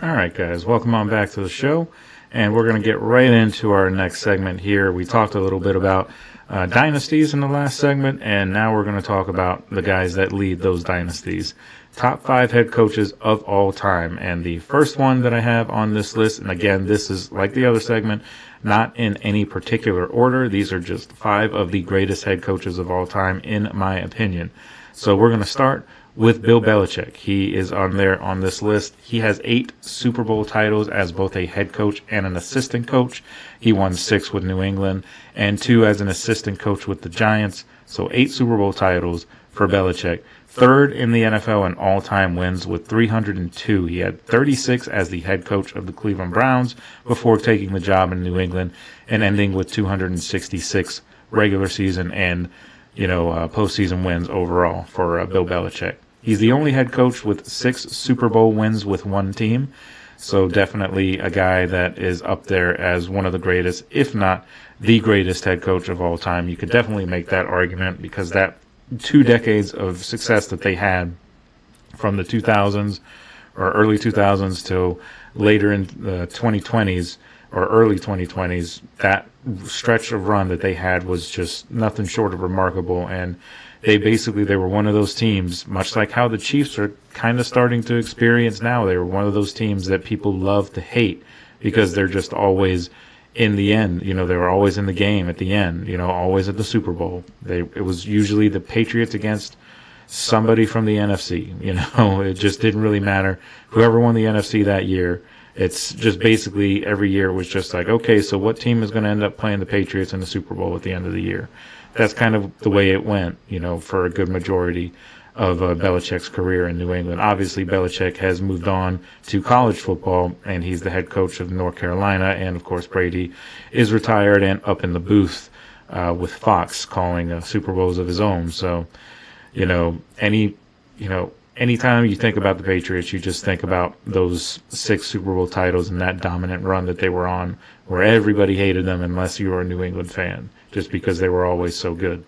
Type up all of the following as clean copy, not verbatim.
All right, guys, welcome on back to the show. And we're going to get right into our next segment here. We talked a little bit about dynasties in the last segment, and now we're going to talk about the guys that lead those dynasties. Top 5 head coaches of all time. And the first one that I have on this list, and again, this is like the other segment, not in any particular order. These are just 5 of the greatest head coaches of all time, in my opinion. So we're going to start with Bill Belichick. He is on there on this list. He has 8 Super Bowl titles as both a head coach and an assistant coach. He won 6 with New England and 2 as an assistant coach with the Giants. So 8 Super Bowl titles for Belichick. Third in the NFL in all-time wins with 302. He had 36 as the head coach of the Cleveland Browns before taking the job in New England and ending with 266 regular season and postseason wins overall for Bill Belichick. He's the only head coach with 6 Super Bowl wins with one team. So definitely a guy that is up there as one of the greatest, if not the greatest head coach of all time. You could definitely make that argument because that 2 decades of success that they had from the 2000s or early 2000s till later in the 2020s or early 2020s, that stretch of run that they had was just nothing short of remarkable. And they were one of those teams, much like how the Chiefs are kind of starting to experience now. They were one of those teams that people love to hate because they're just always in the end. They were always in the game at the end, always at the Super Bowl. It was usually the Patriots against somebody from the NFC. It just didn't really matter. Whoever won the NFC that year, it's just basically every year was just like, okay, so what team is going to end up playing the Patriots in the Super Bowl at the end of the year? That's kind of the way it went, for a good majority of Belichick's career in New England. Obviously, Belichick has moved on to college football, and he's the head coach of North Carolina. And, of course, Brady is retired and up in the booth with Fox calling Super Bowls of his own. So, anytime you think about the Patriots, you just think about those 6 Super Bowl titles and that dominant run that they were on where everybody hated them unless you were a New England fan, just because they were always so good.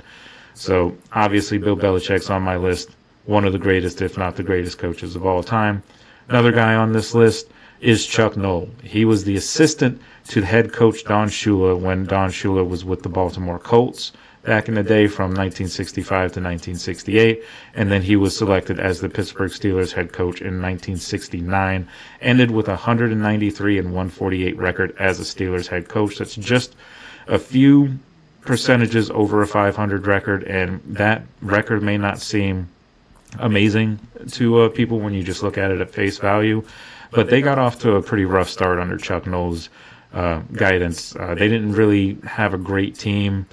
So obviously Bill Belichick's on my list, one of the greatest, if not the greatest coaches of all time. Another guy on this list is Chuck Noll. He was the assistant to the head coach Don Shula when Don Shula was with the Baltimore Colts back in the day from 1965 to 1968, and then he was selected as the Pittsburgh Steelers head coach in 1969, ended with a 193 and 148 record as a Steelers head coach. That's just a few percentages over a 500 record, and that record may not seem amazing to people when you just look at it at face value, but they got off to a pretty rough start under Chuck Noll's guidance. They didn't really have a great team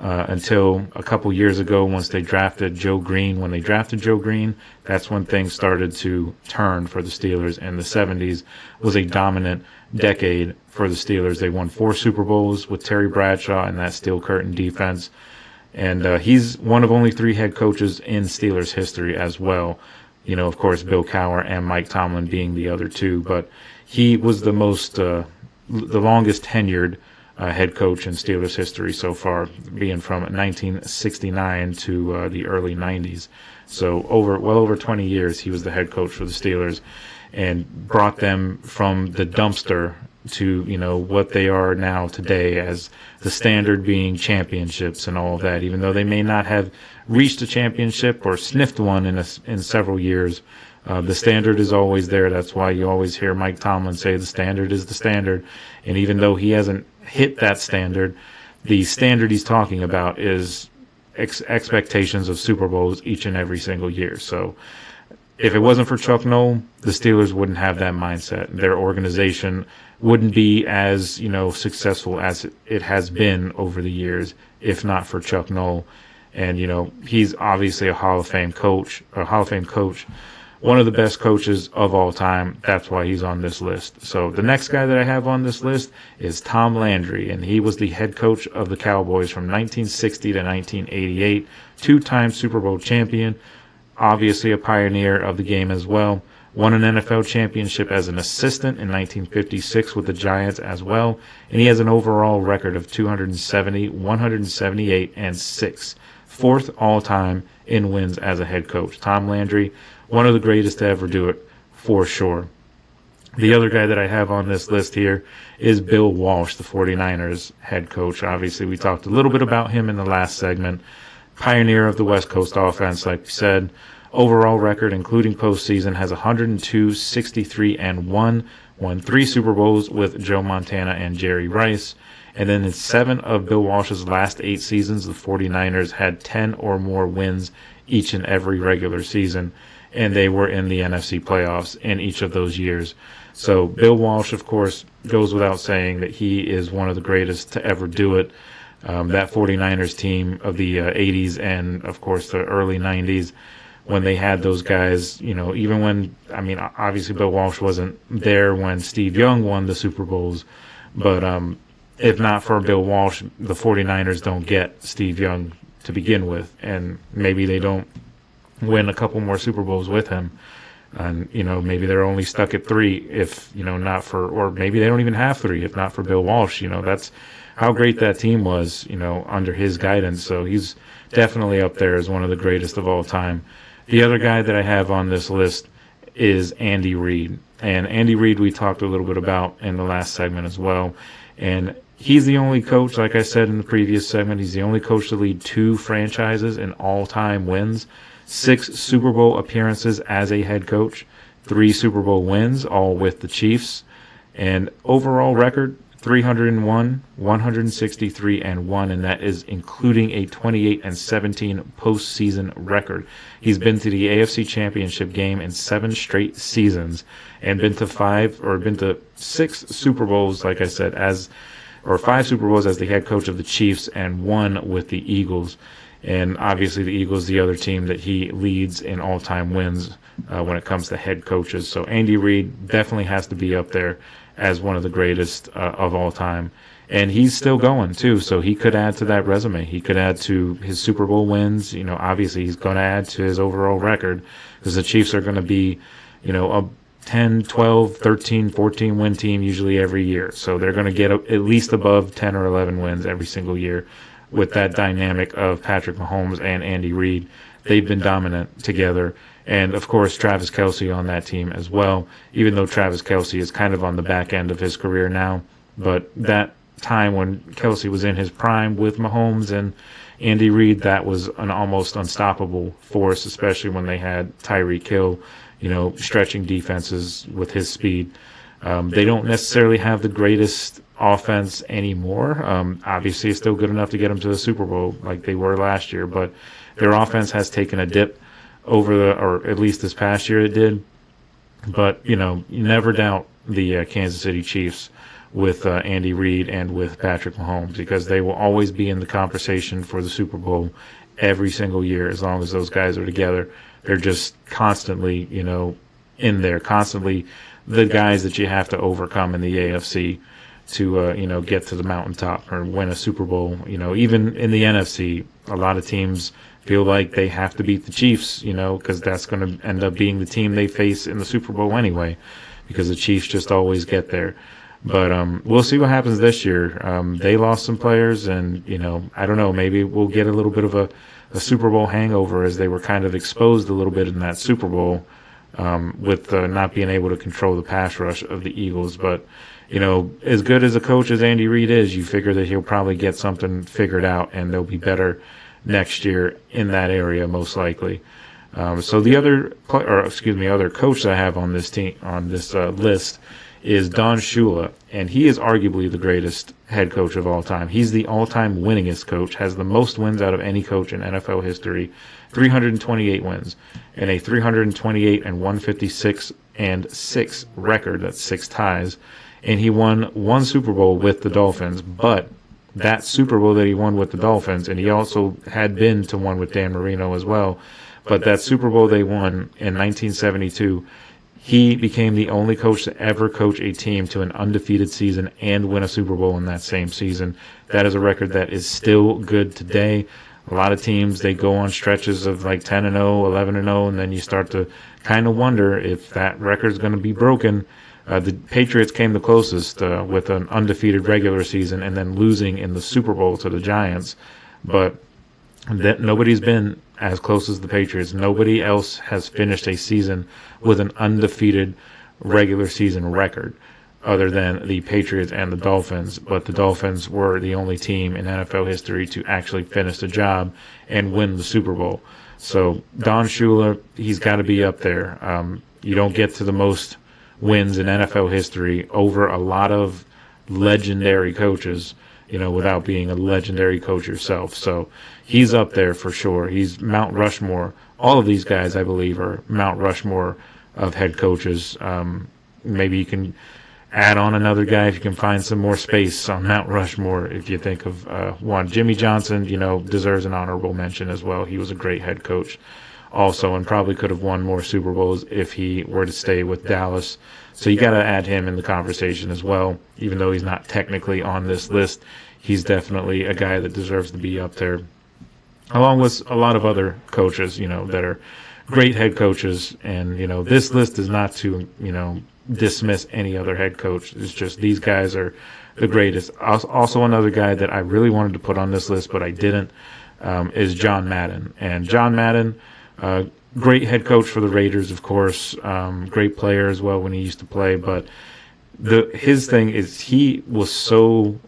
until a couple years ago once they drafted Joe Green. When they drafted Joe Green, that's when things started to turn for the Steelers, and the 70s was a dominant decade for the Steelers. They won 4 Super Bowls with Terry Bradshaw and that steel curtain defense, and he's one of only 3 head coaches in Steelers history as well. Of course, Bill Cowher and Mike Tomlin being the other 2, but he was the longest tenured head coach in Steelers history so far, being from 1969 to the early 90s. So well over 20 years he was the head coach for the Steelers and brought them from the dumpster to, what they are now today, as the standard being championships and all of that. Even though they may not have reached a championship or sniffed one in several years, the standard is always there. That's why you always hear Mike Tomlin say the standard is the standard. And even though he hasn't hit that standard, the standard he's talking about is expectations of Super Bowls each and every single year. So if it wasn't for Chuck Noll, the Steelers wouldn't have that mindset. Their organization wouldn't be as, successful as it has been over the years, if not for Chuck Noll. And, he's obviously a Hall of Fame coach, one of the best coaches of all time. That's why he's on this list. So the next guy that I have on this list is Tom Landry, and he was the head coach of the Cowboys from 1960 to 1988, 2-time Super Bowl champion, obviously a pioneer of the game as well. Won an NFL championship as an assistant in 1956 with the Giants as well, and he has an overall record of 270, 178, and 6. 4th all-time in wins as a head coach. Tom Landry, one of the greatest to ever do it, for sure. The other guy that I have on this list here is Bill Walsh, the 49ers head coach. Obviously, we talked a little bit about him in the last segment. Pioneer of the West Coast offense, like we said. Overall record, including postseason, has 102, 63, and 1. Won 3 Super Bowls with Joe Montana and Jerry Rice. And then in 7 of Bill Walsh's last 8 seasons, the 49ers had 10 or more wins each and every regular season. And they were in the NFC playoffs in each of those years. So Bill Walsh, of course, goes without saying that he is one of the greatest to ever do it. That 49ers team of the 80s and, of course, the early 90s, when they had those guys, even when, obviously Bill Walsh wasn't there when Steve Young won the Super Bowls, but if not for Bill Walsh, the 49ers don't get Steve Young to begin with, and maybe they don't win a couple more Super Bowls with him. And, maybe they're only stuck at 3 if, not for, or maybe they don't even have 3 if not for Bill Walsh. That's how great that team was, under his guidance. So he's definitely up there as one of the greatest of all time. The other guy that I have on this list is Andy Reid. And Andy Reid we talked a little bit about in the last segment as well. And he's the only coach, like I said in the previous segment, he's the only coach to lead 2 franchises in all-time wins. 6 Super Bowl appearances as a head coach, 3 Super Bowl wins, all with the Chiefs, and overall record 301, 163, and 1, and that is including a 28-17 postseason record. He's been to the AFC Championship game in 7 straight seasons, and been to 6 Super Bowls, like I said, 5 Super Bowls as the head coach of the Chiefs, and 1 with the Eagles. And obviously the Eagles, the other team that he leads in all-time wins when it comes to head coaches. So Andy Reid definitely has to be up there as one of the greatest of all time. And he's still going, too, so he could add to that resume. He could add to his Super Bowl wins. Obviously he's going to add to his overall record because the Chiefs are going to be, a 10, 12, 13, 14 win team usually every year. So they're going to get at least above 10 or 11 wins every single year. With that dynamic of Patrick Mahomes and Andy Reid, they've been dominant together. And, of course, Travis Kelce on that team as well, even though Travis Kelce is kind of on the back end of his career now. But that time when Kelce was in his prime with Mahomes and Andy Reid, that was an almost unstoppable force, especially when they had Tyreek Hill, stretching defenses with his speed. They don't necessarily have the greatest offense anymore. Obviously, it's still good enough to get them to the Super Bowl like they were last year, but their offense has taken a dip or at least this past year it did. But, you never doubt the Kansas City Chiefs with Andy Reid and with Patrick Mahomes, because they will always be in the conversation for the Super Bowl every single year as long as those guys are together. They're just constantly, in there, constantly the guys that you have to overcome in the AFC to, get to the mountaintop or win a Super Bowl. Even in the NFC, a lot of teams feel like they have to beat the Chiefs, because that's going to end up being the team they face in the Super Bowl anyway, because the Chiefs just always get there. But we'll see what happens this year. They lost some players, and, I don't know, maybe we'll get a little bit of a Super Bowl hangover, as they were kind of exposed a little bit in that Super Bowl with not being able to control the pass rush of the Eagles. But, as good as a coach as Andy Reid is, you figure that he'll probably get something figured out, and they'll be better next year in that area, most likely. So the other coach I have on this team, on this list, is Don Shula, and he is arguably the greatest head coach of all time. He's the all-time winningest coach, has the most wins out of any coach in NFL history, 328 wins, and a 328 and 156 and 6 record. That's 6 ties. And he won 1 Super Bowl with the Dolphins, but that Super Bowl that he won with the Dolphins, and he also had been to one with Dan Marino as well, but that Super Bowl they won in 1972, he became the only coach to ever coach a team to an undefeated season and win a Super Bowl in that same season. That is a record that is still good today. A lot of teams, they go on stretches of like 10-0, 11-0, and then you start to kind of wonder if that record is going to be broken. The Patriots came the closest with an undefeated regular season and then losing in the Super Bowl to the Giants. But nobody's been as close as the Patriots. Nobody else has finished a season with an undefeated regular season record other than the Patriots and the Dolphins, but the Dolphins were the only team in NFL history to actually finish the job and win the Super Bowl. So Don Shula, he's got to be up there. You don't get to the most wins in NFL history over a lot of legendary coaches, without being a legendary coach yourself. So he's up there for sure. He's Mount Rushmore. All of these guys, I believe, are Mount Rushmore of head coaches. Maybe you can add on another guy if you can find some more space on Mount Rushmore. If you think of one, Jimmy Johnson, deserves an honorable mention as well. He was a great head coach also, and probably could have won more Super Bowls if he were to stay with Dallas. So you got to add him in the conversation as well. Even though he's not technically on this list, he's definitely a guy that deserves to be up there, along with a lot of other coaches, that are great head coaches. And, this list is not to, dismiss any other head coach. It's just these guys are the greatest. Also, another guy that I really wanted to put on this list, but I didn't, is John Madden. And John Madden, great head coach for the Raiders, of course, great player as well when he used to play. But his thing is he was so,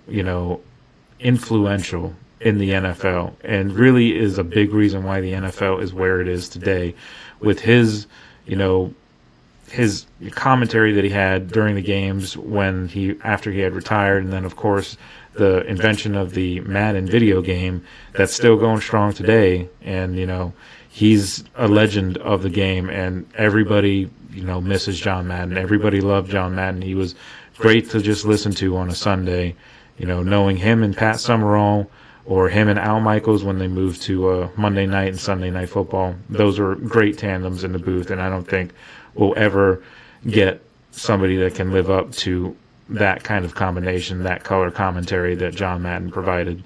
influential in the NFL, and really is a big reason why the NFL is where it is today, with his, his commentary that he had during the games after he had retired, and then of course the invention of the Madden video game that's still going strong today. And he's a legend of the game, and everybody misses John Madden. Everybody loved John Madden. He was great to just listen to on a Sunday. Knowing him and Pat Summerall, or him and Al Michaels when they moved to Monday night and Sunday night football. Those were great tandems in the booth, and I don't think we'll ever get somebody that can live up to that kind of combination, that color commentary that John Madden provided.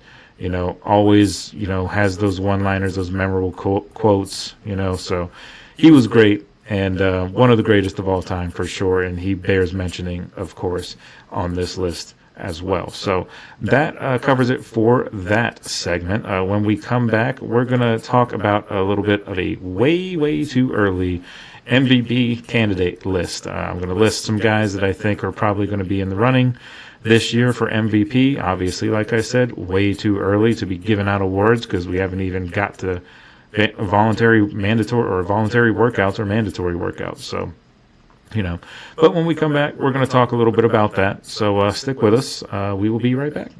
Always, has those one-liners, those memorable quotes, so he was great, and one of the greatest of all time for sure, and he bears mentioning, of course, on this list as well. So that covers it for that segment. When we come back, we're going to talk about a little bit of a way too early MVP candidate list. I'm going to list some guys that I think are probably going to be in the running this year for MVP. Obviously, like I said, way too early to be giving out awards because we haven't even got to voluntary workouts or mandatory workouts. So, but when we come back, we're going to talk a little bit about that. So stick with us. We will be right back.